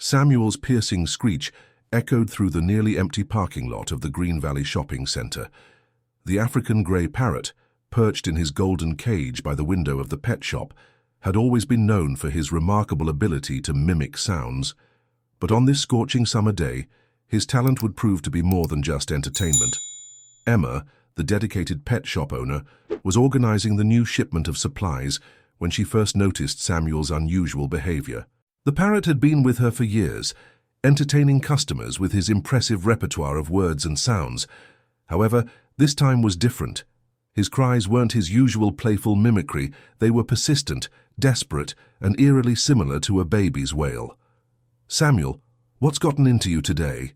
Samuel's piercing screech echoed through the nearly empty parking lot of the Green Valley shopping center. The African grey parrot, perched in his golden cage by the window of the pet shop, had always been known for his remarkable ability to mimic sounds. But on this scorching summer day, his talent would prove to be more than just entertainment. Emma, the dedicated pet shop owner, was organizing the new shipment of supplies when she first noticed Samuel's unusual behavior. The parrot had been with her for years, entertaining customers with his impressive repertoire of words and sounds. However, this time was different. His cries weren't his usual playful mimicry. They were persistent, desperate, and eerily similar to a baby's wail. "Samuel, what's gotten into you today?"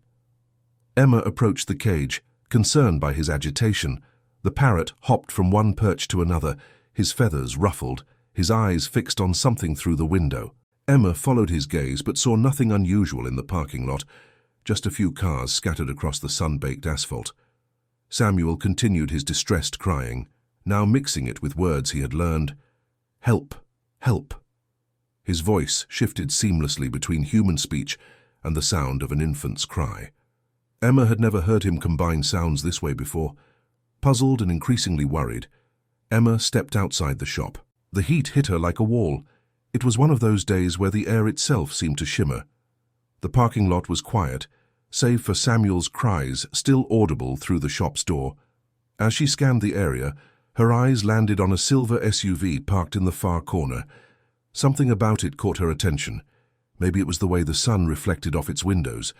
Emma approached the cage, concerned by his agitation. The parrot hopped from one perch to another, his feathers ruffled, his eyes fixed on something through the window. Emma followed his gaze but saw nothing unusual in the parking lot, just a few cars scattered across the sun-baked asphalt. Samuel continued his distressed crying, now mixing it with words he had learned. "Help! Help!" His voice shifted seamlessly between human speech and the sound of an infant's cry. Emma had never heard him combine sounds this way before. Puzzled and increasingly worried, Emma stepped outside the shop. The heat hit her like a wall. It was one of those days where the air itself seemed to shimmer. The parking lot was quiet, save for Samuel's cries still audible through the shop's door. As she scanned the area, her eyes landed on a silver SUV parked in the far corner. Something about it caught her attention. Maybe it was the way the sun reflected off its windows,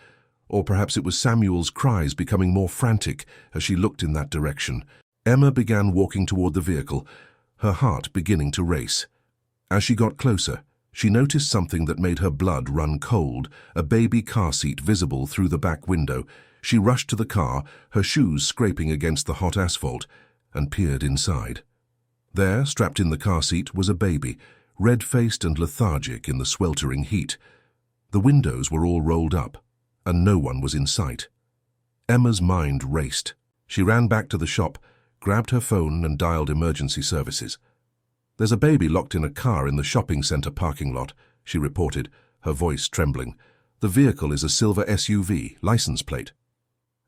or perhaps it was Samuel's cries becoming more frantic as she looked in that direction. Emma began walking toward the vehicle, her heart beginning to race. As she got closer, she noticed something that made her blood run cold, a baby car seat visible through the back window. She rushed to the car, her shoes scraping against the hot asphalt, and peered inside. There, strapped in the car seat, was a baby, red-faced and lethargic in the sweltering heat. The windows were all rolled up, and no one was in sight. Emma's mind raced. She ran back to the shop, grabbed her phone and dialed emergency services. "There's a baby locked in a car in the shopping center parking lot," she reported, her voice trembling. "The vehicle is a silver SUV, license plate."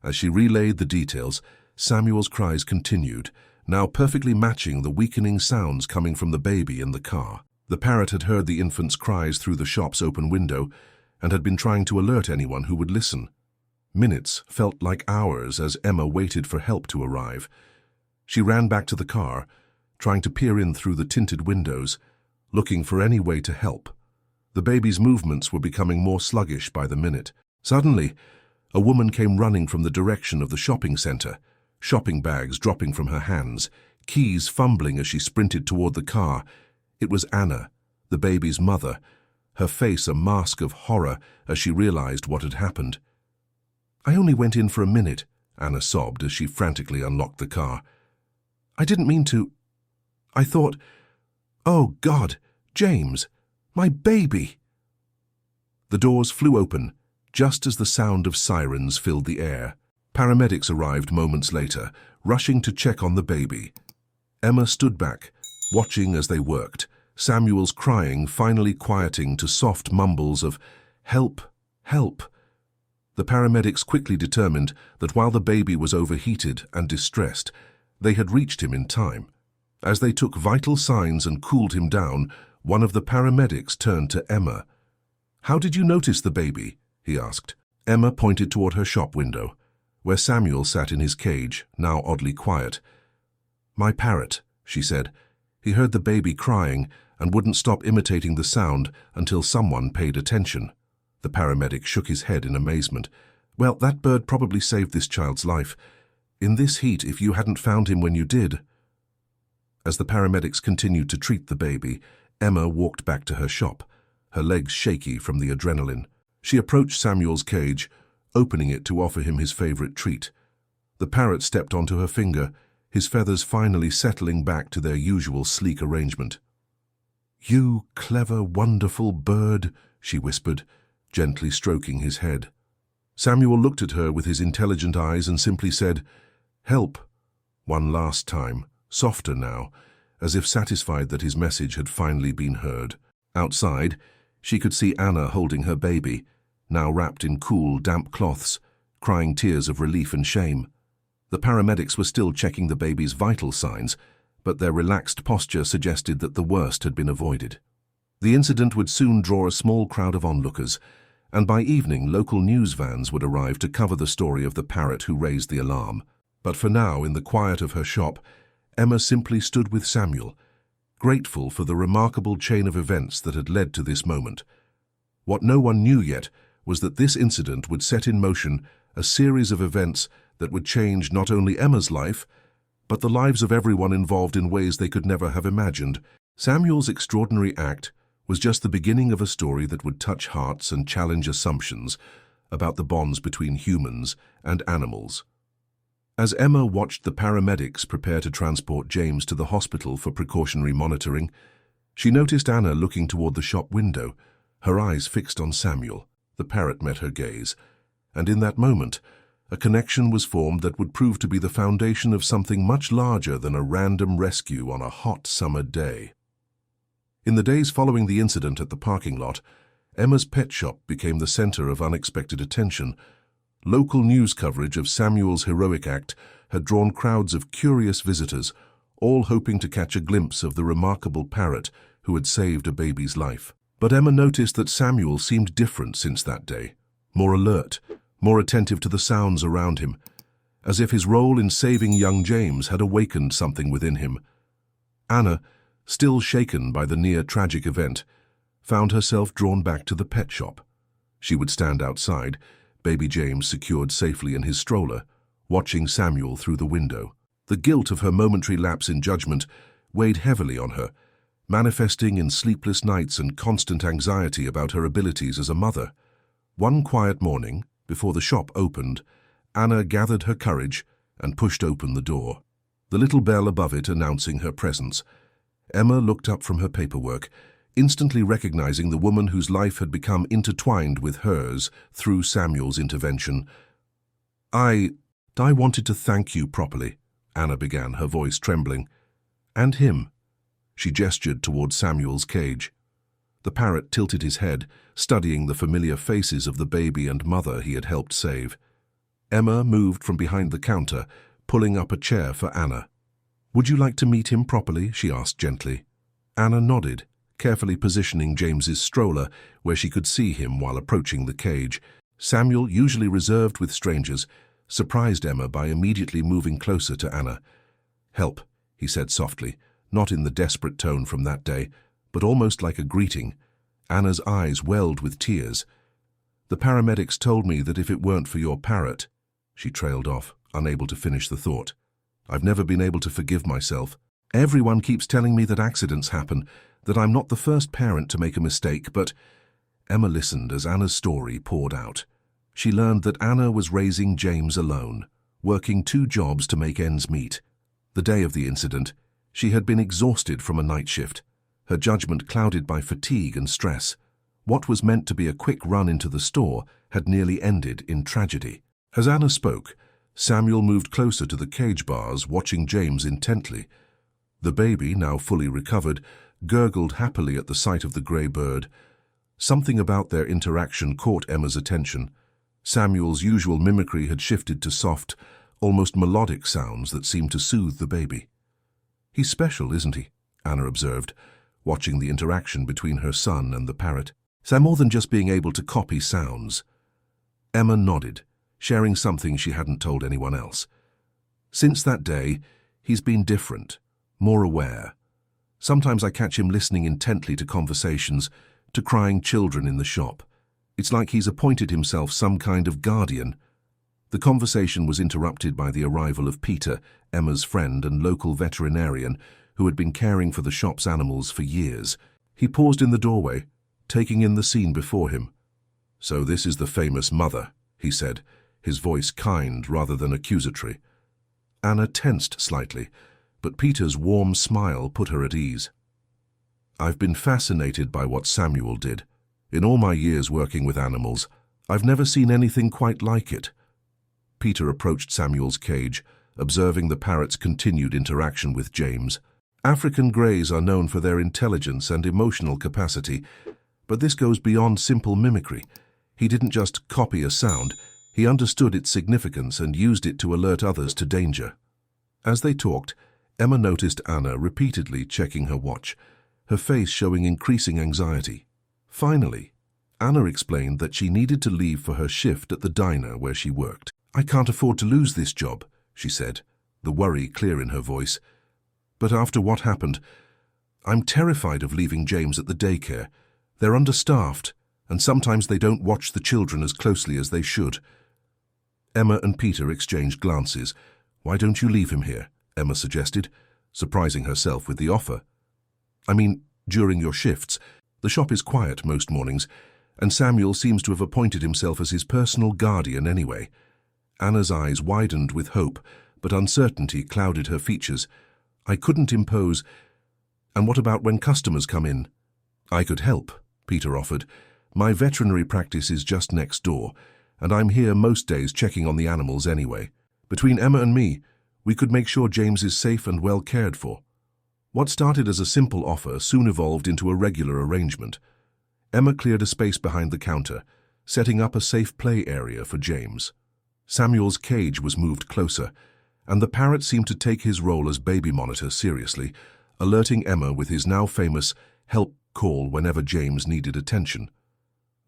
As she relayed the details, Samuel's cries continued, now perfectly matching the weakening sounds coming from the baby in the car. The parrot had heard the infant's cries through the shop's open window and had been trying to alert anyone who would listen. Minutes felt like hours as Emma waited for help to arrive. She ran back to the car, trying to peer in through the tinted windows, looking for any way to help. The baby's movements were becoming more sluggish by the minute. Suddenly, a woman came running from the direction of the shopping center, shopping bags dropping from her hands, keys fumbling as she sprinted toward the car. It was Anna, the baby's mother, her face a mask of horror as she realized what had happened. "I only went in for a minute," Anna sobbed as she frantically unlocked the car. "I didn't mean to. I thought, oh God, James, my baby!" The doors flew open, just as the sound of sirens filled the air. Paramedics arrived moments later, rushing to check on the baby. Emma stood back, watching as they worked, Samuel's crying finally quieting to soft mumbles of, "Help, help." The paramedics quickly determined that while the baby was overheated and distressed, they had reached him in time. As they took vital signs and cooled him down, one of the paramedics turned to Emma. "How did you notice the baby?" he asked. Emma pointed toward her shop window, where Samuel sat in his cage, now oddly quiet. "My parrot," she said. "He heard the baby crying and wouldn't stop imitating the sound until someone paid attention." The paramedic shook his head in amazement. "Well, that bird probably saved this child's life. In this heat, if you hadn't found him when you did." As the paramedics continued to treat the baby, Emma walked back to her shop, her legs shaky from the adrenaline. She approached Samuel's cage, opening it to offer him his favorite treat. The parrot stepped onto her finger, his feathers finally settling back to their usual sleek arrangement. "You clever, wonderful bird," she whispered, gently stroking his head. Samuel looked at her with his intelligent eyes and simply said, "Help," one last time, softer now, as if satisfied that his message had finally been heard. Outside, she could see Anna holding her baby. now wrapped in cool, damp cloths, crying tears of relief and shame. The paramedics were still checking the baby's vital signs, but their relaxed posture suggested that the worst had been avoided. The incident would soon draw a small crowd of onlookers, and by evening local news vans would arrive to cover the story of the parrot who raised the alarm. But for now, in the quiet of her shop, Emma simply stood with Samuel, grateful for the remarkable chain of events that had led to this moment. What no one knew yet was that this incident would set in motion a series of events that would change not only Emma's life, but the lives of everyone involved in ways they could never have imagined. Samuel's extraordinary act was just the beginning of a story that would touch hearts and challenge assumptions about the bonds between humans and animals. As Emma watched the paramedics prepare to transport James to the hospital for precautionary monitoring, she noticed Anna looking toward the shop window, her eyes fixed on Samuel. The parrot met her gaze, and in that moment, a connection was formed that would prove to be the foundation of something much larger than a random rescue on a hot summer day. In the days following the incident at the parking lot, Emma's pet shop became the center of unexpected attention. Local news coverage of Samuel's heroic act had drawn crowds of curious visitors, all hoping to catch a glimpse of the remarkable parrot who had saved a baby's life. But Emma noticed that Samuel seemed different since that day, more alert, more attentive to the sounds around him, as if his role in saving young James had awakened something within him. Anna, still shaken by the near-tragic event, found herself drawn back to the pet shop. She would stand outside, baby James secured safely in his stroller, watching Samuel through the window. The guilt of her momentary lapse in judgment weighed heavily on her, manifesting in sleepless nights and constant anxiety about her abilities as a mother. One quiet morning, before the shop opened, Anna gathered her courage and pushed open the door. The little bell above it announcing her presence. Emma looked up from her paperwork, instantly recognizing the woman whose life had become intertwined with hers through Samuel's intervention. I wanted to thank you properly," Anna began, her voice trembling. "And him." She gestured toward Samuel's cage. The parrot tilted his head, studying the familiar faces of the baby and mother he had helped save. Emma moved from behind the counter, pulling up a chair for Anna. "Would you like to meet him properly?" she asked gently. Anna nodded, carefully positioning James's stroller where she could see him while approaching the cage. Samuel, usually reserved with strangers, surprised Emma by immediately moving closer to Anna. "Help," he said softly, not in the desperate tone from that day, but almost like a greeting. Anna's eyes welled with tears. "The paramedics told me that if it weren't for your parrot—" She trailed off, unable to finish the thought. "I've never been able to forgive myself. Everyone keeps telling me that accidents happen, that I'm not the first parent to make a mistake, but—" Emma listened as Anna's story poured out. She learned that Anna was raising James alone, working 2 jobs to make ends meet. The day of the incident, she had been exhausted from a night shift, her judgment clouded by fatigue and stress. What was meant to be a quick run into the store had nearly ended in tragedy. As Anna spoke, Samuel moved closer to the cage bars, watching James intently. The baby, now fully recovered, gurgled happily at the sight of the grey bird. Something about their interaction caught Emma's attention. Samuel's usual mimicry had shifted to soft, almost melodic sounds that seemed to soothe the baby. "He's special, isn't he?" Anna observed, watching the interaction between her son and the parrot. "So more than just being able to copy sounds." Emma nodded, sharing something she hadn't told anyone else. "Since that day, he's been different, more aware. Sometimes I catch him listening intently to conversations, to crying children in the shop. It's like he's appointed himself some kind of guardian." The conversation was interrupted by the arrival of Peter, Emma's friend and local veterinarian, who had been caring for the shop's animals for years. He paused in the doorway, taking in the scene before him. "So this is the famous mother," he said, his voice kind rather than accusatory. Anna tensed slightly, but Peter's warm smile put her at ease. "I've been fascinated by what Samuel did. In all my years working with animals, I've never seen anything quite like it." Peter approached Samuel's cage, observing the parrot's continued interaction with James. African greys are known for their intelligence and emotional capacity, but this goes beyond simple mimicry. He didn't just copy a sound, he understood its significance and used it to alert others to danger. As they talked, Emma noticed Anna repeatedly checking her watch, her face showing increasing anxiety. Finally, Anna explained that she needed to leave for her shift at the diner where she worked. "I can't afford to lose this job," she said, the worry clear in her voice. "But after what happened, I'm terrified of leaving James at the daycare. They're understaffed, and sometimes they don't watch the children as closely as they should." Emma and Peter exchanged glances. "Why don't you leave him here?" Emma suggested, surprising herself with the offer. "I mean, during your shifts. The shop is quiet most mornings, and Samuel seems to have appointed himself as his personal guardian anyway." Anna's eyes widened with hope, but uncertainty clouded her features. "I couldn't impose. And what about when customers come in?" "I could help," Peter offered. "My veterinary practice is just next door, and I'm here most days checking on the animals anyway. Between Emma and me, we could make sure James is safe and well cared for." What started as a simple offer soon evolved into a regular arrangement. Emma cleared a space behind the counter, setting up a safe play area for James. Samuel's cage was moved closer, and the parrot seemed to take his role as baby monitor seriously, alerting Emma with his now famous help call whenever James needed attention.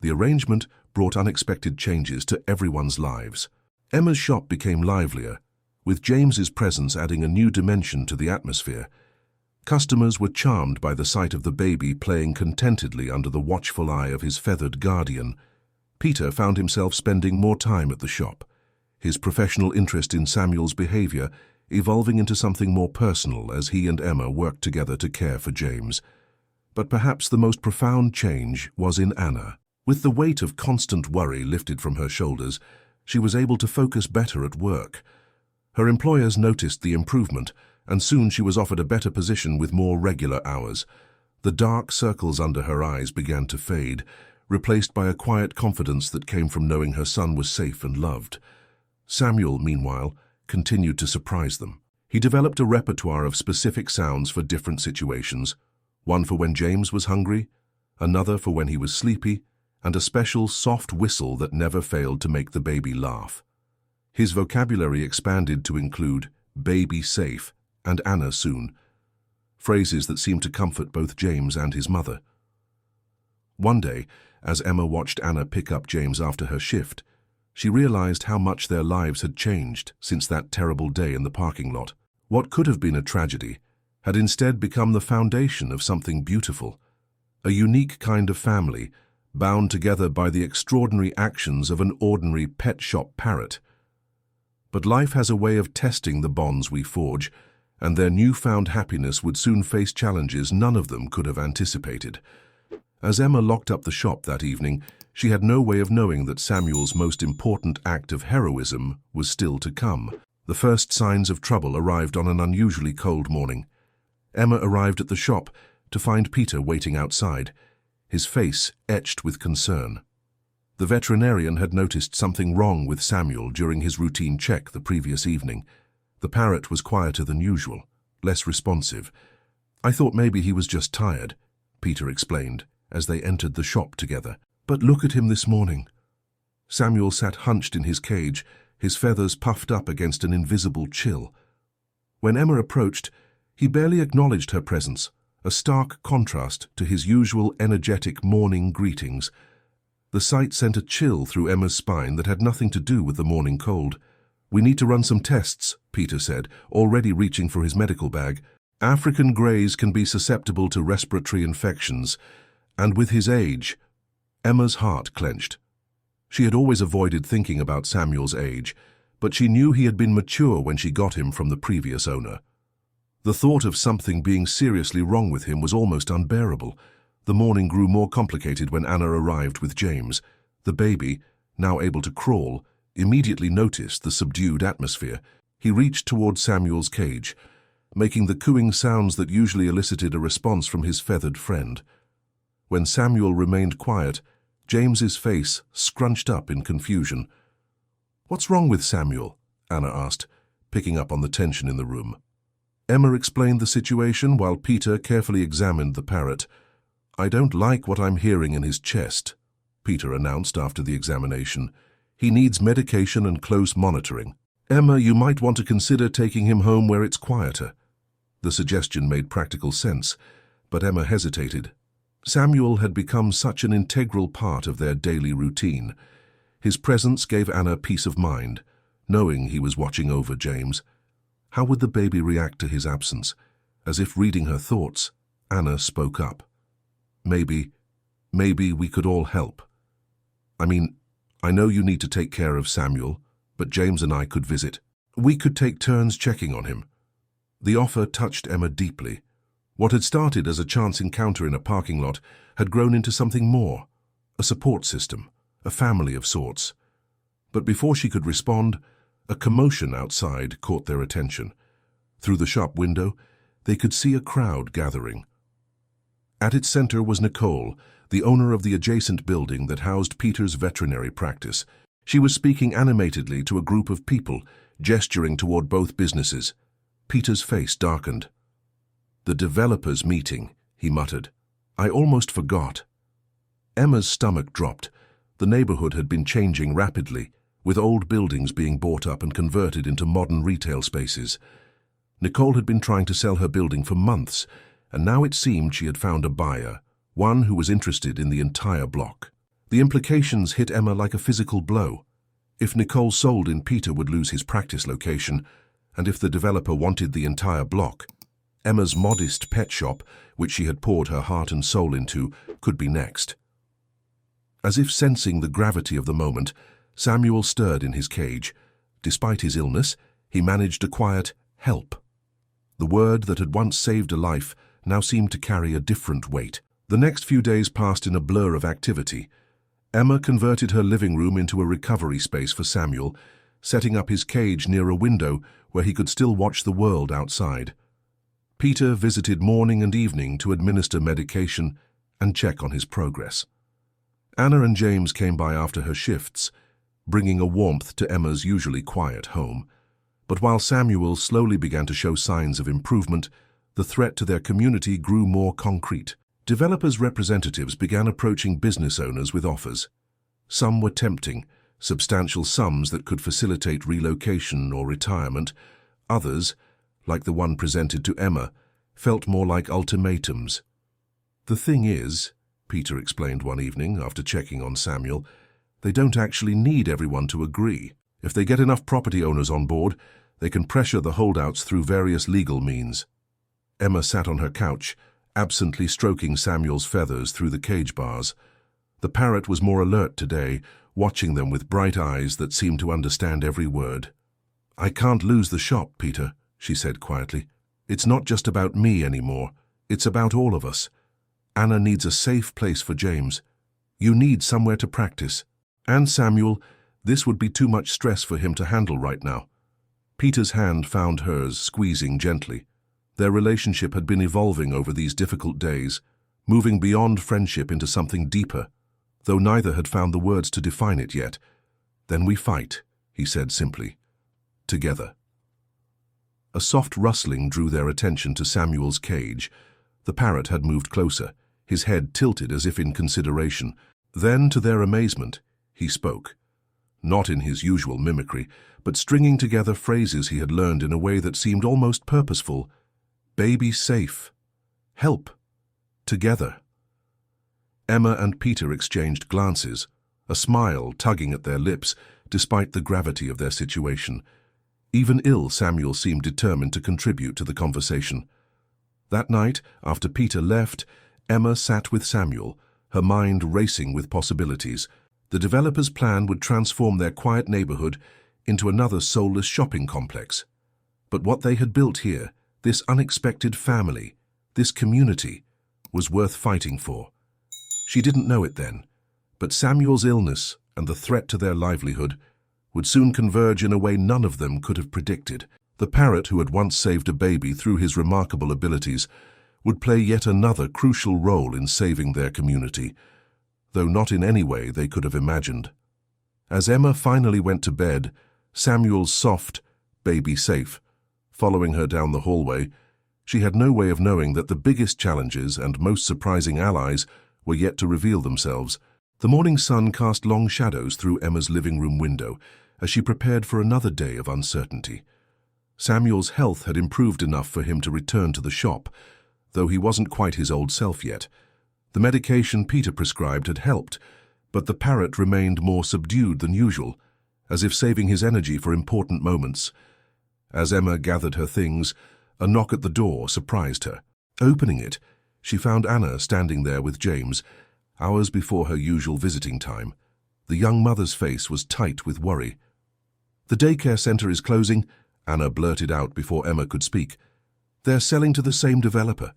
The arrangement brought unexpected changes to everyone's lives. Emma's shop became livelier, with James's presence adding a new dimension to the atmosphere. Customers were charmed by the sight of the baby playing contentedly under the watchful eye of his feathered guardian. Peter found himself spending more time at the shop, his professional interest in Samuel's behavior evolving into something more personal as he and Emma worked together to care for James. But perhaps the most profound change was in Anna. With the weight of constant worry lifted from her shoulders, she was able to focus better at work. Her employers noticed the improvement, and soon she was offered a better position with more regular hours. The dark circles under her eyes began to fade, replaced by a quiet confidence that came from knowing her son was safe and loved. Samuel, meanwhile, continued to surprise them. He developed a repertoire of specific sounds for different situations, one for when James was hungry, another for when he was sleepy, and a special soft whistle that never failed to make the baby laugh. His vocabulary expanded to include "baby safe" and "Anna soon," phrases that seemed to comfort both James and his mother. One day, as Emma watched Anna pick up James after her shift, she realized how much their lives had changed since that terrible day in the parking lot. What could have been a tragedy had instead become the foundation of something beautiful, a unique kind of family, bound together by the extraordinary actions of an ordinary pet shop parrot. But life has a way of testing the bonds we forge, and their newfound happiness would soon face challenges none of them could have anticipated. As Emma locked up the shop that evening, she had no way of knowing that Samuel's most important act of heroism was still to come. The first signs of trouble arrived on an unusually cold morning. Emma arrived at the shop to find Peter waiting outside, his face etched with concern. The veterinarian had noticed something wrong with Samuel during his routine check the previous evening. The parrot was quieter than usual, less responsive. "I thought maybe he was just tired," Peter explained as they entered the shop together. "But look at him this morning." Samuel sat hunched in his cage, his feathers puffed up against an invisible chill. When Emma approached, he barely acknowledged her presence, a stark contrast to his usual energetic morning greetings. The sight sent a chill through Emma's spine that had nothing to do with the morning cold. "We need to run some tests," Peter said, already reaching for his medical bag. "African greys can be susceptible to respiratory infections, and with his age..." Emma's heart clenched. She had always avoided thinking about Samuel's age, but she knew he had been mature when she got him from the previous owner. The thought of something being seriously wrong with him was almost unbearable. The morning grew more complicated when Anna arrived with James. The baby, now able to crawl, immediately noticed the subdued atmosphere. He reached toward Samuel's cage, making the cooing sounds that usually elicited a response from his feathered friend. When Samuel remained quiet, James's face scrunched up in confusion. "What's wrong with Samuel?" Anna asked, picking up on the tension in the room. Emma explained the situation while Peter carefully examined the parrot. "I don't like what I'm hearing in his chest," Peter announced after the examination. "He needs medication and close monitoring. Emma, you might want to consider taking him home where it's quieter." The suggestion made practical sense, but Emma hesitated. Samuel had become such an integral part of their daily routine. His presence gave Anna peace of mind, knowing he was watching over James. How would the baby react to his absence? As if reading her thoughts, Anna spoke up. Maybe we could all help. I know you need to take care of Samuel, but James and I could visit. We could take turns checking on him." The offer touched Emma deeply. What had started as a chance encounter in a parking lot had grown into something more, a support system, a family of sorts. But before she could respond, a commotion outside caught their attention. Through the shop window, they could see a crowd gathering. At its center was Nicole, the owner of the adjacent building that housed Peter's veterinary practice. She was speaking animatedly to a group of people, gesturing toward both businesses. Peter's face darkened. "The developers' meeting," he muttered. "I almost forgot." Emma's stomach dropped. The neighborhood had been changing rapidly, with old buildings being bought up and converted into modern retail spaces. Nicole had been trying to sell her building for months, and now it seemed she had found a buyer, one who was interested in the entire block. The implications hit Emma like a physical blow. If Nicole sold in, Peter would lose his practice location, and if the developer wanted the entire block, Emma's modest pet shop, which she had poured her heart and soul into, could be next. As if sensing the gravity of the moment, Samuel stirred in his cage. Despite his illness, he managed a quiet "help." The word that had once saved a life now seemed to carry a different weight. The next few days passed in a blur of activity. Emma converted her living room into a recovery space for Samuel, setting up his cage near a window where he could still watch the world outside. Peter visited morning and evening to administer medication and check on his progress. Anna and James came by after her shifts, bringing a warmth to Emma's usually quiet home. But while Samuel slowly began to show signs of improvement, the threat to their community grew more concrete. Developers' representatives began approaching business owners with offers. Some were tempting, substantial sums that could facilitate relocation or retirement. Others, like the one presented to Emma, felt more like ultimatums. "The thing is," Peter explained one evening after checking on Samuel, "they don't actually need everyone to agree. If they get enough property owners on board, they can pressure the holdouts through various legal means." Emma sat on her couch, absently stroking Samuel's feathers through the cage bars. The parrot was more alert today, watching them with bright eyes that seemed to understand every word. "I can't lose the shop, Peter," she said quietly. "It's not just about me anymore. It's about all of us. Anna needs a safe place for James. You need somewhere to practice. And Samuel, this would be too much stress for him to handle right now." Peter's hand found hers, squeezing gently. Their relationship had been evolving over these difficult days, moving beyond friendship into something deeper, though neither had found the words to define it yet. "Then we fight," he said simply. "Together." A soft rustling drew their attention to Samuel's cage. The parrot had moved closer, his head tilted as if in consideration. Then, to their amazement, he spoke. Not in his usual mimicry, but stringing together phrases he had learned in a way that seemed almost purposeful. "Baby safe. Help. Together." Emma and Peter exchanged glances, a smile tugging at their lips despite the gravity of their situation. Even ill, Samuel seemed determined to contribute to the conversation. That night, after Peter left, Emma sat with Samuel, her mind racing with possibilities. The developer's plan would transform their quiet neighborhood into another soulless shopping complex. But what they had built here, this unexpected family, this community, was worth fighting for. She didn't know it then, but Samuel's illness and the threat to their livelihood would soon converge in a way none of them could have predicted. The parrot, who had once saved a baby through his remarkable abilities, would play yet another crucial role in saving their community, though not in any way they could have imagined. As Emma finally went to bed, Samuel's soft, "baby safe," following her down the hallway, she had no way of knowing that the biggest challenges and most surprising allies were yet to reveal themselves. The morning sun cast long shadows through Emma's living room window as she prepared for another day of uncertainty. Samuel's health had improved enough for him to return to the shop, though he wasn't quite his old self yet. The medication Peter prescribed had helped, but the parrot remained more subdued than usual, as if saving his energy for important moments. As Emma gathered her things, a knock at the door surprised her. Opening it, she found Anna standing there with James, hours before her usual visiting time. The young mother's face was tight with worry. "The daycare center is closing," Anna blurted out before Emma could speak. "They're selling to the same developer.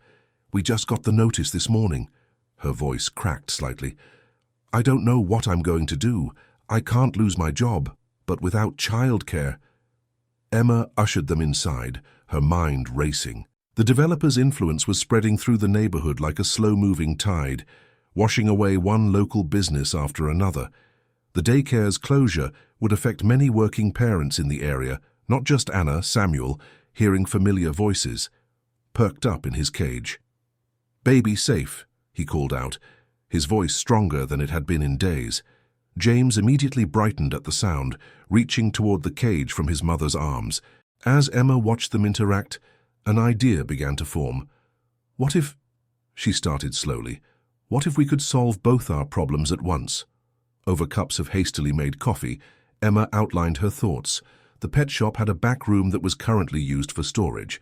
We just got the notice this morning." Her voice cracked slightly. "I don't know what I'm going to do. I can't lose my job, but without childcare." Emma ushered them inside, her mind racing. The developer's influence was spreading through the neighborhood like a slow-moving tide, washing away one local business after another. The daycare's closure would affect many working parents in the area, not just Anna. Samuel, hearing familiar voices, perked up in his cage. "Baby safe," he called out, his voice stronger than it had been in days. James immediately brightened at the sound, reaching toward the cage from his mother's arms. As Emma watched them interact, an idea began to form. "What if," she started slowly, "what if we could solve both our problems at once?" Over cups of hastily made coffee, Emma outlined her thoughts. The pet shop had a back room that was currently used for storage.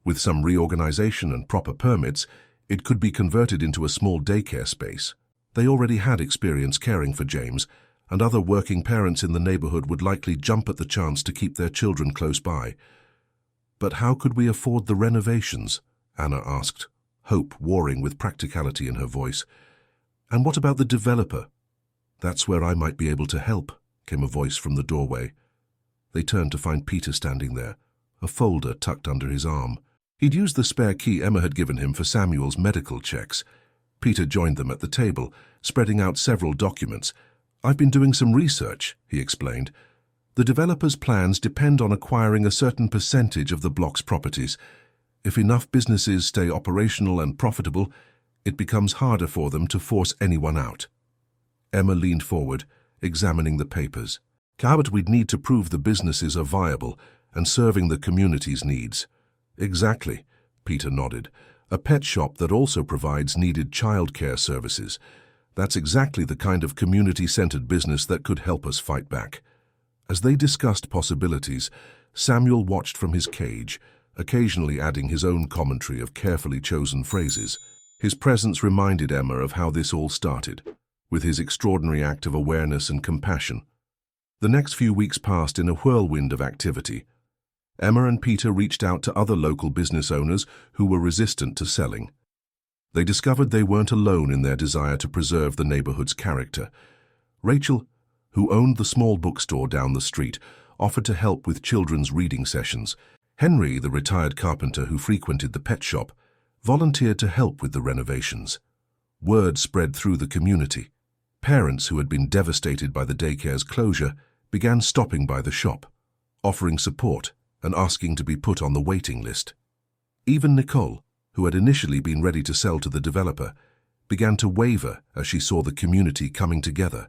With some reorganization and proper permits, it could be converted into a small daycare space. They already had experience caring for James, and other working parents in the neighborhood would likely jump at the chance to keep their children close by. "But how could we afford the renovations?" Anna asked, hope warring with practicality in her voice. "And what about the developer?" "That's where I might be able to help," came a voice from the doorway. They turned to find Peter standing there, a folder tucked under his arm. He'd used the spare key Emma had given him for Samuel's medical checks. Peter joined them at the table, spreading out several documents. "I've been doing some research," he explained. "The developer's plans depend on acquiring a certain percentage of the block's properties. If enough businesses stay operational and profitable, it becomes harder for them to force anyone out." Emma leaned forward, examining the papers. "But we'd need to prove the businesses are viable and serving the community's needs." "Exactly," Peter nodded. "A pet shop that also provides needed childcare services. That's exactly the kind of community-centered business that could help us fight back." As they discussed possibilities, Samuel watched from his cage, occasionally adding his own commentary of carefully chosen phrases. His presence reminded Emma of how this all started, with his extraordinary act of awareness and compassion. The next few weeks passed in a whirlwind of activity. Emma and Peter reached out to other local business owners who were resistant to selling. They discovered they weren't alone in their desire to preserve the neighborhood's character. Rachel, who owned the small bookstore down the street, offered to help with children's reading sessions. Henry, the retired carpenter who frequented the pet shop, volunteered to help with the renovations. Word spread through the community. Parents who had been devastated by the daycare's closure began stopping by the shop, offering support and asking to be put on the waiting list. Even Nicole, who had initially been ready to sell to the developer, began to waver as she saw the community coming together.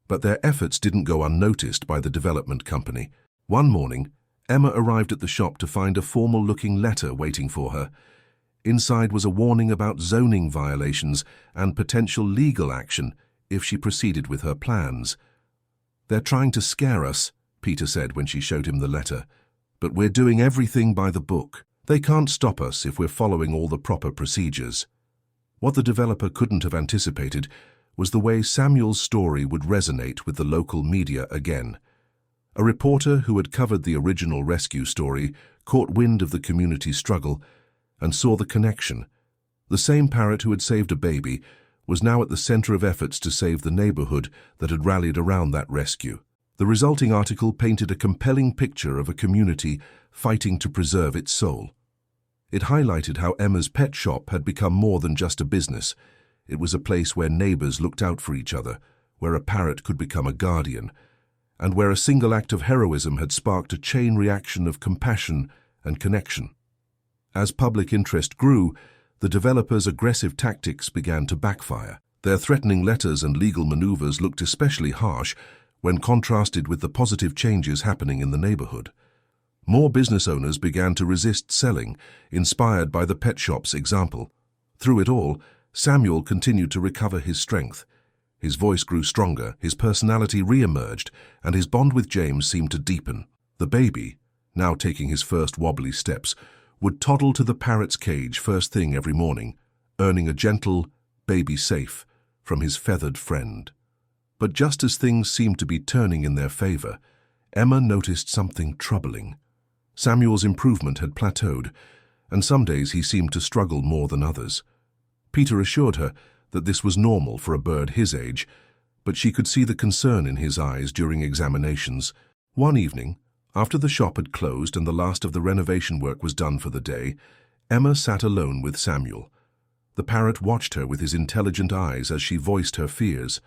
But their efforts didn't go unnoticed by the development company. One morning, Emma arrived at the shop to find a formal-looking letter waiting for her. Inside was a warning about zoning violations and potential legal action if she proceeded with her plans. "They're trying to scare us," Peter said when she showed him the letter, "but we're doing everything by the book. They can't stop us if we're following all the proper procedures." What the developer couldn't have anticipated was the way Samuel's story would resonate with the local media again. A reporter who had covered the original rescue story caught wind of the community's struggle and saw the connection. The same parrot who had saved a baby was now at the center of efforts to save the neighborhood that had rallied around that rescue. The resulting article painted a compelling picture of a community fighting to preserve its soul. It highlighted how Emma's pet shop had become more than just a business. It was a place where neighbors looked out for each other, where a parrot could become a guardian, and where a single act of heroism had sparked a chain reaction of compassion and connection. As public interest grew, the developer's aggressive tactics began to backfire. Their threatening letters and legal maneuvers looked especially harsh when contrasted with the positive changes happening in the neighborhood. More business owners began to resist selling, inspired by the pet shop's example. Through it all, Samuel continued to recover his strength. His voice grew stronger, his personality re-emerged, and his bond with James seemed to deepen. The baby, now taking his first wobbly steps, would toddle to the parrot's cage first thing every morning, earning a gentle "baby safe" from his feathered friend. But just as things seemed to be turning in their favor, Emma noticed something troubling. Samuel's improvement had plateaued, and some days he seemed to struggle more than others. Peter assured her that this was normal for a bird his age, but she could see the concern in his eyes during examinations. One evening, after the shop had closed and the last of the renovation work was done for the day, Emma sat alone with Samuel. The parrot watched her with his intelligent eyes as she voiced her fears.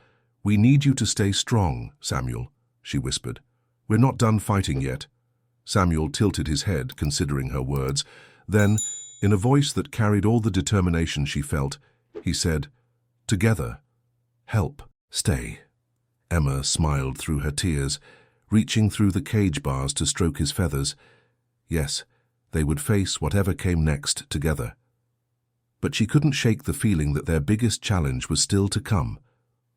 "We need you to stay strong, Samuel," she whispered. "We're not done fighting yet." Samuel tilted his head, considering her words. Then, in a voice that carried all the determination she felt, he said, "Together, help, stay." Emma smiled through her tears, reaching through the cage bars to stroke his feathers. Yes, they would face whatever came next together. But she couldn't shake the feeling that their biggest challenge was still to come,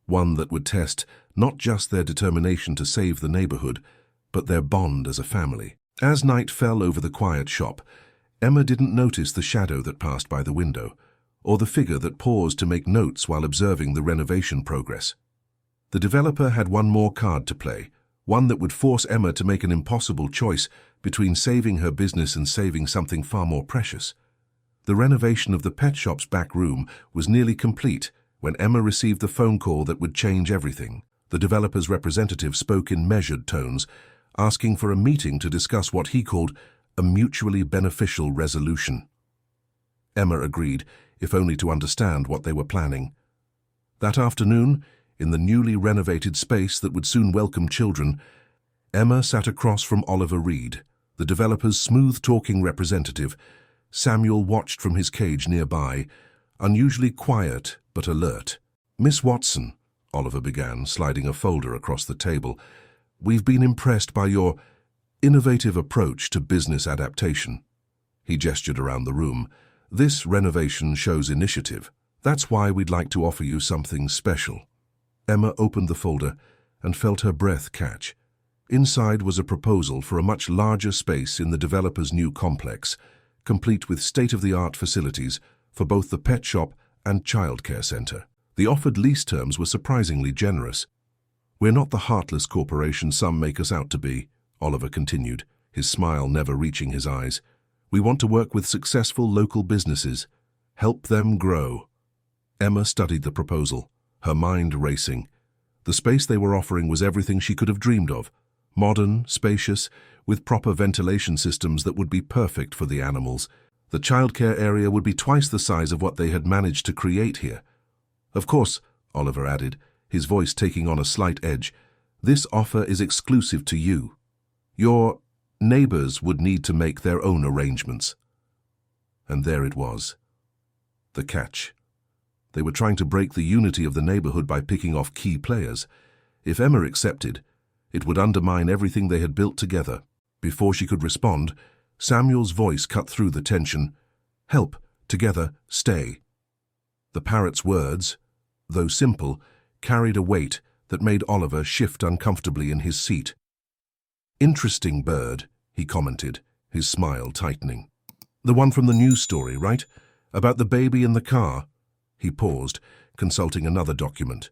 one that would test not just their determination to save the neighborhood, but their bond as a family. As night fell over the quiet shop, Emma didn't notice the shadow that passed by the window, or the figure that paused to make notes while observing the renovation progress. The developer had one more card to play, one that would force Emma to make an impossible choice between saving her business and saving something far more precious. The renovation of the pet shop's back room was nearly complete when Emma received the phone call that would change everything. The developer's representative spoke in measured tones, asking for a meeting to discuss what he called a mutually beneficial resolution. Emma agreed, if only to understand what they were planning. That afternoon, in the newly renovated space that would soon welcome children, Emma sat across from Oliver Reed, the developer's smooth-talking representative. Samuel watched from his cage nearby, unusually quiet but alert. "Miss Watson," Oliver began, sliding a folder across the table, "we've been impressed by your innovative approach to business adaptation." He gestured around the room. "This renovation shows initiative. That's why we'd like to offer you something special." Emma opened the folder and felt her breath catch. Inside was a proposal for a much larger space in the developer's new complex, complete with state-of-the-art facilities for both the pet shop and childcare center. The offered lease terms were surprisingly generous. "We're not the heartless corporation some make us out to be," Oliver continued, his smile never reaching his eyes. "We want to work with successful local businesses, help them grow." Emma studied the proposal, her mind racing. The space they were offering was everything she could have dreamed of. Modern, spacious, with proper ventilation systems that would be perfect for the animals. The childcare area would be twice the size of what they had managed to create here. "Of course," Oliver added, his voice taking on a slight edge, "this offer is exclusive to you. Your neighbors would need to make their own arrangements." And there it was. The catch. They were trying to break the unity of the neighborhood by picking off key players. If Emma accepted, it would undermine everything they had built together. Before she could respond, Samuel's voice cut through the tension. "Help, together, stay." The parrot's words, though simple, carried a weight that made Oliver shift uncomfortably in his seat. "Interesting bird," he commented, his smile tightening. "The one from the news story, right? About the baby in the car?" He paused, consulting another document.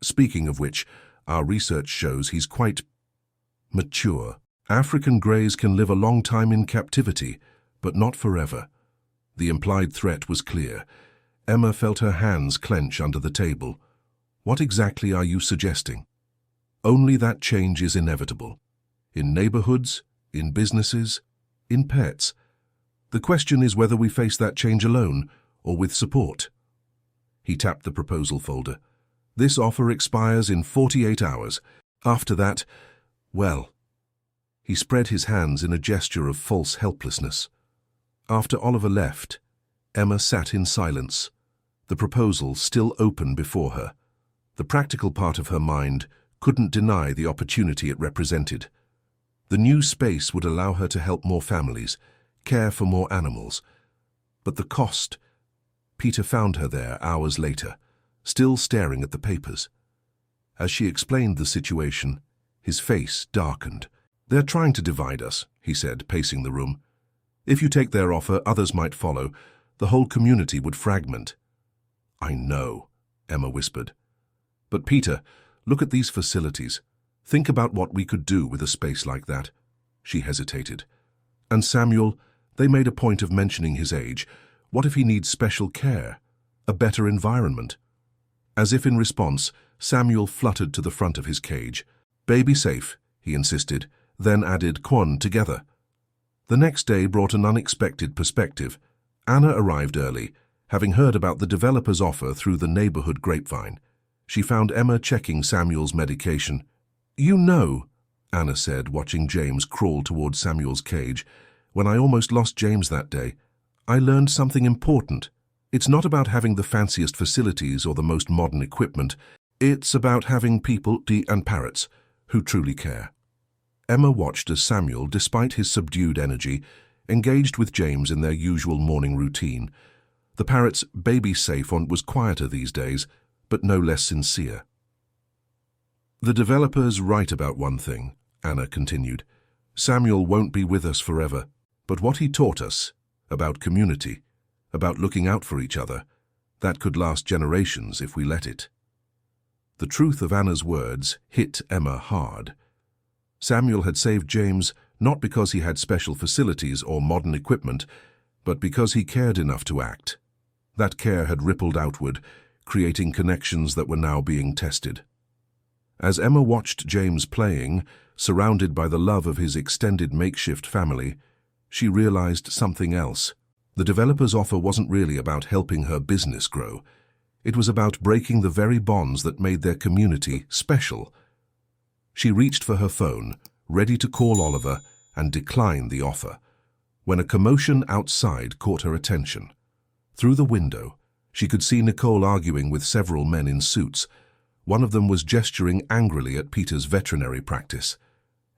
"Speaking of which, our research shows he's quite mature. African greys can live a long time in captivity, but not forever." The implied threat was clear. Emma felt her hands clench under the table. "What exactly are you suggesting?" "Only that change is inevitable. In neighborhoods, in businesses, in pets. The question is whether we face that change alone or with support." He tapped the proposal folder. "This offer expires in 48 hours. After that, well..." He spread his hands in a gesture of false helplessness. After Oliver left, Emma sat in silence. the proposal still open before her. The practical part of her mind couldn't deny the opportunity it represented. The new space would allow her to help more families, care for more animals. But the cost... Peter found her there hours later, still staring at the papers. As she explained the situation, his face darkened. "They're trying to divide us," he said, pacing the room. "If you take their offer, others might follow. The whole community would fragment." "I know," Emma whispered. "But Peter, look at these facilities. Think about what we could do with a space like that." She hesitated. "And Samuel," they made a point of mentioning his age, "what if he needs special care? A better environment?" As if in response, Samuel fluttered to the front of his cage. "Baby safe," he insisted, then added "Quan together." The next day brought an unexpected perspective. Anna arrived early, having heard about the developer's offer through the neighborhood grapevine. She found Emma checking Samuel's medication. "You know," Anna said, watching James crawl toward Samuel's cage, "when I almost lost James that day, I learned something important. It's not about having the fanciest facilities or the most modern equipment. It's about having people, and parrots, who truly care." Emma watched as Samuel, despite his subdued energy, engaged with James in their usual morning routine. The parrot's baby safe on was quieter these days, but no less sincere. "The developer's right about one thing," Anna continued. "Samuel won't be with us forever, but what he taught us, about community, about looking out for each other, that could last generations if we let it." The truth of Anna's words hit Emma hard. Samuel had saved James not because he had special facilities or modern equipment, but because he cared enough to act. That care had rippled outward, creating connections that were now being tested. As Emma watched James playing, surrounded by the love of his extended makeshift family, she realized something else. The developer's offer wasn't really about helping her business grow. It was about breaking the very bonds that made their community special. She reached for her phone, ready to call Oliver, and decline the offer, when a commotion outside caught her attention. Through the window, she could see Nicole arguing with several men in suits. One of them was gesturing angrily at Peter's veterinary practice.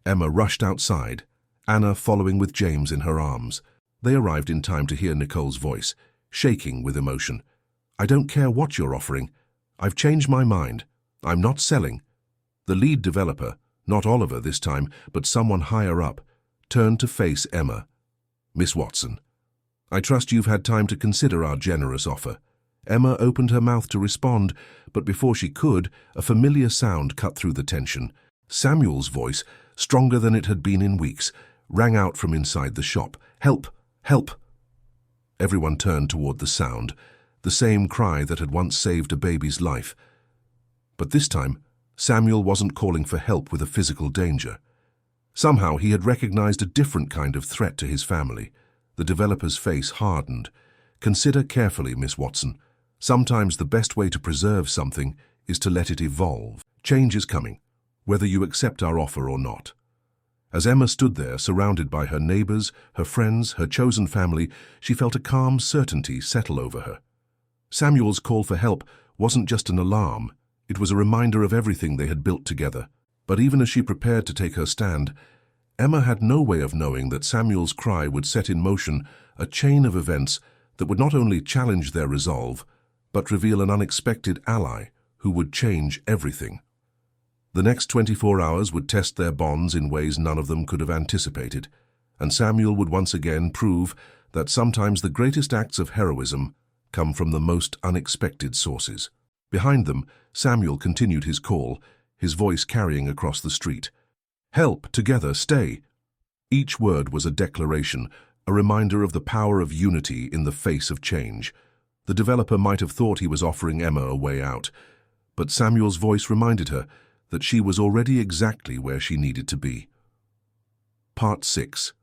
Emma rushed outside, Anna following with James in her arms. They arrived in time to hear Nicole's voice, shaking with emotion. "I don't care what you're offering. I've changed my mind. I'm not selling." The lead developer, not Oliver this time, but someone higher up, turned to face Emma. "Miss Watson, I trust you've had time to consider our generous offer." Emma opened her mouth to respond, but before she could, a familiar sound cut through the tension. Samuel's voice, stronger than it had been in weeks, rang out from inside the shop. "Help! Help!" Everyone turned toward the sound, the same cry that had once saved a baby's life. But this time, Samuel wasn't calling for help with a physical danger. Somehow he had recognized a different kind of threat to his family. The developer's face hardened. "Consider carefully, Miss Watson. Sometimes the best way to preserve something is to let it evolve. Change is coming, whether you accept our offer or not." As Emma stood there, surrounded by her neighbors, her friends, her chosen family, she felt a calm certainty settle over her. Samuel's call for help wasn't just an alarm. It was a reminder of everything they had built together. But even as she prepared to take her stand, Emma had no way of knowing that Samuel's cry would set in motion a chain of events that would not only challenge their resolve, but reveal an unexpected ally who would change everything. The next 24 hours would test their bonds in ways none of them could have anticipated, and Samuel would once again prove that sometimes the greatest acts of heroism come from the most unexpected sources. Behind them, Samuel continued his call, his voice carrying across the street. "Help, together, stay." Each word was a declaration, a reminder of the power of unity in the face of change. The developer might have thought he was offering Emma a way out, but Samuel's voice reminded her that she was already exactly where she needed to be. Part 6.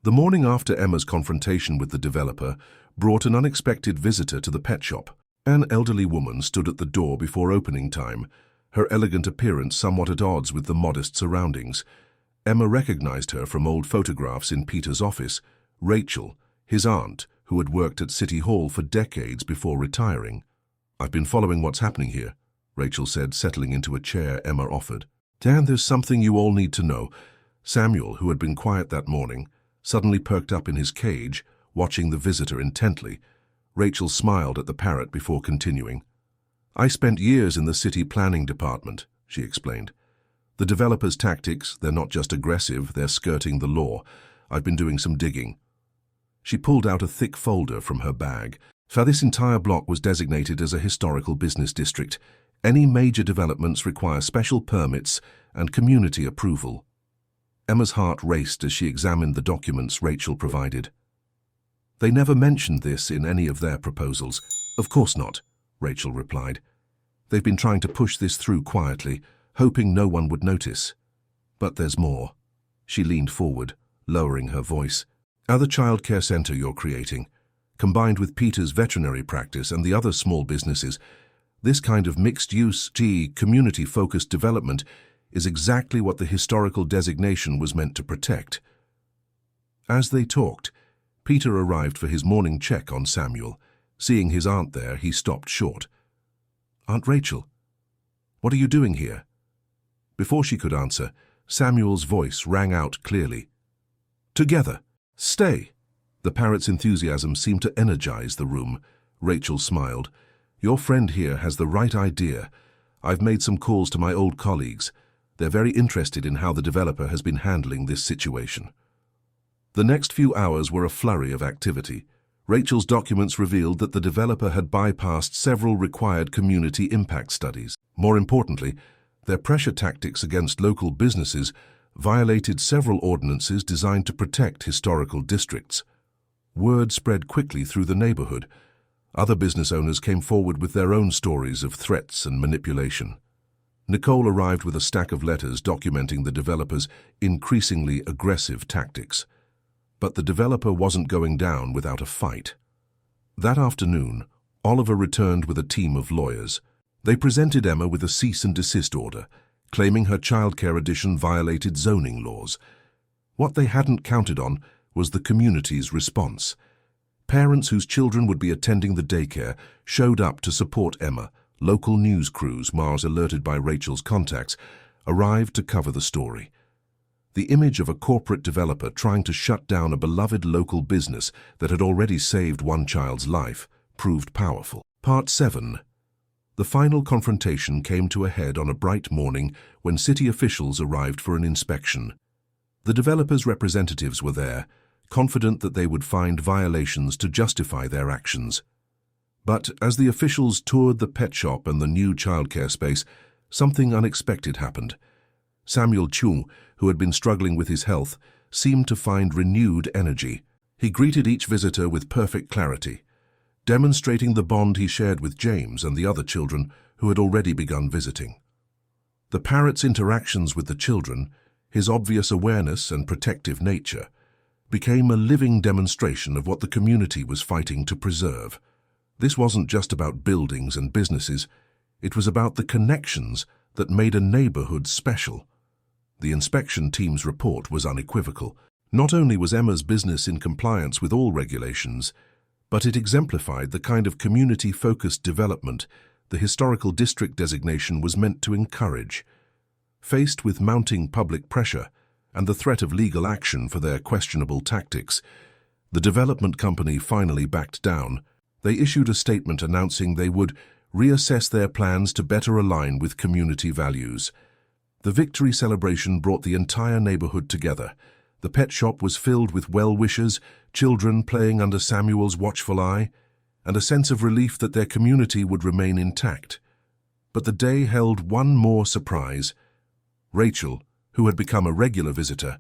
The morning after Emma's confrontation with the developer brought an unexpected visitor to the pet shop. An elderly woman stood at the door before opening time, her elegant appearance somewhat at odds with the modest surroundings. Emma recognized her from old photographs in Peter's office, Rachel, his aunt, who had worked at City Hall for decades before retiring. "I've been following what's happening here," Rachel said, settling into a chair Emma offered. "Dan, there's something you all need to know." Samuel, who had been quiet that morning, suddenly perked up in his cage, watching the visitor intently. Rachel smiled at the parrot before continuing. "I spent years in the city planning department," she explained. "The developers' tactics, they're not just aggressive, they're skirting the law. I've been doing some digging." She pulled out a thick folder from her bag. For this entire block was designated as a historical business district. Any major developments require special permits and community approval. Emma's heart raced as she examined the documents Rachel provided. "They never mentioned this in any of their proposals." "Of course not," Rachel replied. "They've been trying to push this through quietly, hoping no one would notice. But there's more." She leaned forward, lowering her voice. "At the childcare center you're creating, combined with Peter's veterinary practice and the other small businesses, this kind of mixed-use, community-focused development is exactly what the historical designation was meant to protect." As they talked, Peter arrived for his morning check on Samuel. Seeing his aunt there, he stopped short. "Aunt Rachel, what are you doing here?" Before she could answer, Samuel's voice rang out clearly. "Together! Stay!" The parrot's enthusiasm seemed to energize the room. Rachel smiled. "Your friend here has the right idea. I've made some calls to my old colleagues. They're very interested in how the developer has been handling this situation." The next few hours were a flurry of activity. Rachel's documents revealed that the developer had bypassed several required community impact studies. More importantly, their pressure tactics against local businesses violated several ordinances designed to protect historical districts. Word spread quickly through the neighborhood. Other business owners came forward with their own stories of threats and manipulation. Nicole arrived with a stack of letters documenting the developer's increasingly aggressive tactics. But the developer wasn't going down without a fight. That afternoon, Oliver returned with a team of lawyers. They presented Emma with a cease and desist order, claiming her childcare addition violated zoning laws. What they hadn't counted on was the community's response. Parents whose children would be attending the daycare showed up to support Emma. Local news crews, Mars alerted by Rachel's contacts, arrived to cover the story. The image of a corporate developer trying to shut down a beloved local business that had already saved one child's life proved powerful. Part 7. The final confrontation came to a head on a bright morning when city officials arrived for an inspection. The developer's representatives were there, confident that they would find violations to justify their actions. But as the officials toured the pet shop and the new childcare space, something unexpected happened. Samuel Chung, who had been struggling with his health, seemed to find renewed energy. He greeted each visitor with perfect clarity, demonstrating the bond he shared with James and the other children who had already begun visiting. The parrot's interactions with the children, his obvious awareness and protective nature, became a living demonstration of what the community was fighting to preserve. This wasn't just about buildings and businesses, it was about the connections that made a neighborhood special. The inspection team's report was unequivocal. Not only was Emma's business in compliance with all regulations, but it exemplified the kind of community-focused development the historical district designation was meant to encourage. Faced with mounting public pressure and the threat of legal action for their questionable tactics, the development company finally backed down. They issued a statement announcing they would reassess their plans to better align with community values. The victory celebration brought the entire neighborhood together. The pet shop was filled with well-wishers, children playing under Samuel's watchful eye, and a sense of relief that their community would remain intact. But the day held one more surprise. Rachel, who had become a regular visitor,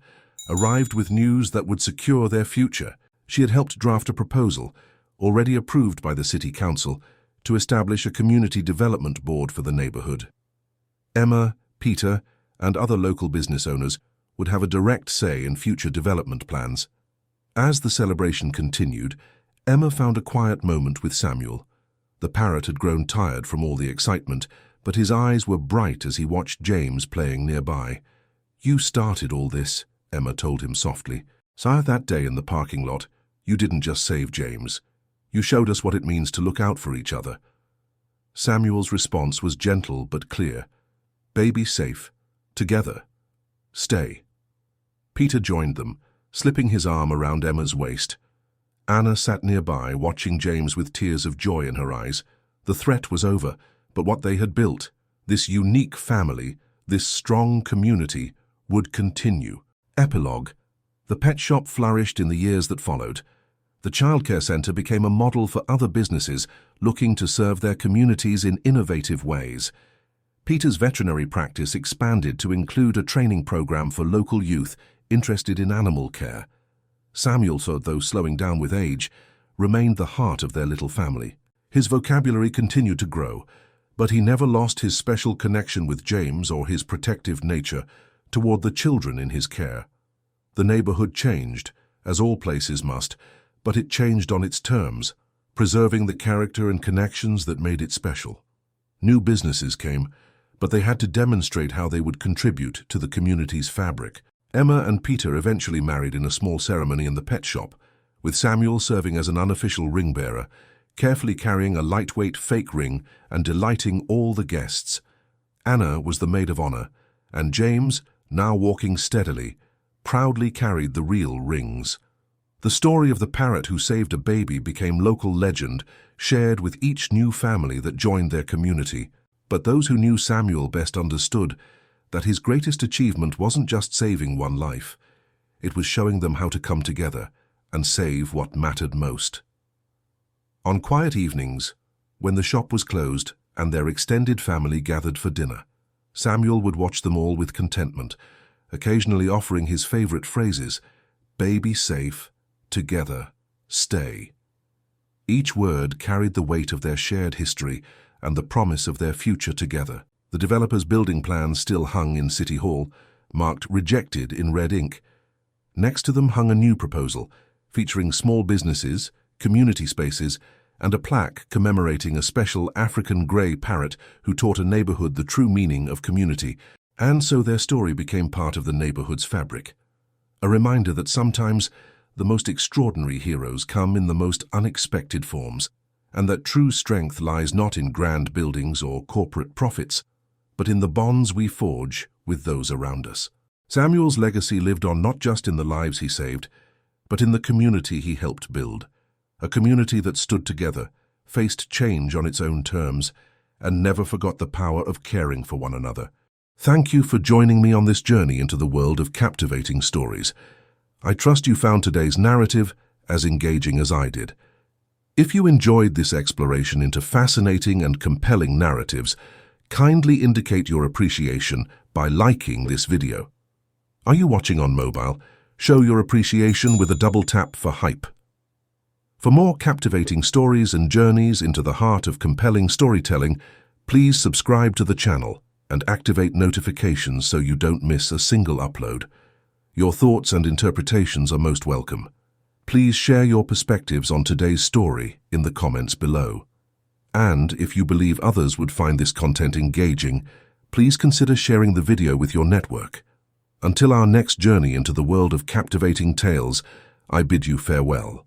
arrived with news that would secure their future. She had helped draft a proposal, already approved by the city council, to establish a community development board for the neighborhood. Emma, Peter, and other local business owners would have a direct say in future development plans. As the celebration continued, Emma found a quiet moment with Samuel. The parrot had grown tired from all the excitement, but his eyes were bright as he watched James playing nearby. "You started all this," Emma told him softly. "So that day in the parking lot, You didn't just save James. You showed us what it means to look out for each other." Samuel's response was gentle but clear. "Baby safe. Together. Stay." Peter joined them, slipping his arm around Emma's waist. Anna sat nearby, watching James with tears of joy in her eyes. The threat was over, but what they had built, this unique family, this strong community, would continue. Epilogue. The pet shop flourished in the years that followed. The childcare centre became a model for other businesses looking to serve their communities in innovative ways. Peter's veterinary practice expanded to include a training program for local youth interested in animal care. Samuel, though slowing down with age, remained the heart of their little family. His vocabulary continued to grow, but he never lost his special connection with James or his protective nature toward the children in his care. The neighborhood changed, as all places must, but it changed on its terms, preserving the character and connections that made it special. New businesses came, but they had to demonstrate how they would contribute to the community's fabric. Emma and Peter eventually married in a small ceremony in the pet shop, with Samuel serving as an unofficial ring bearer, carefully carrying a lightweight fake ring and delighting all the guests. Anna was the maid of honor, and James, now walking steadily, proudly carried the real rings. The story of the parrot who saved a baby became local legend, shared with each new family that joined their community. But those who knew Samuel best understood that his greatest achievement wasn't just saving one life. It was showing them how to come together and save what mattered most. On quiet evenings, when the shop was closed and their extended family gathered for dinner, Samuel would watch them all with contentment, occasionally offering his favorite phrases: "Baby safe, together, stay." Each word carried the weight of their shared history and the promise of their future together. The developer's building plans still hung in City Hall, marked "Rejected" in red ink. Next to them hung a new proposal, featuring small businesses, community spaces, and a plaque commemorating a special African grey parrot who taught a neighborhood the true meaning of community, and so their story became part of the neighborhood's fabric. A reminder that sometimes the most extraordinary heroes come in the most unexpected forms, and that true strength lies not in grand buildings or corporate profits, but in the bonds we forge with those around us. Samuel's legacy lived on not just in the lives he saved, but in the community he helped build. A community that stood together, faced change on its own terms, and never forgot the power of caring for one another. Thank you for joining me on this journey into the world of captivating stories. I trust you found today's narrative as engaging as I did. If you enjoyed this exploration into fascinating and compelling narratives, kindly indicate your appreciation by liking this video. Are you watching on mobile? Show your appreciation with a double tap for hype. For more captivating stories and journeys into the heart of compelling storytelling, please subscribe to the channel and activate notifications so you don't miss a single upload. Your thoughts and interpretations are most welcome. Please share your perspectives on today's story in the comments below. And if you believe others would find this content engaging, please consider sharing the video with your network. Until our next journey into the world of captivating tales, I bid you farewell.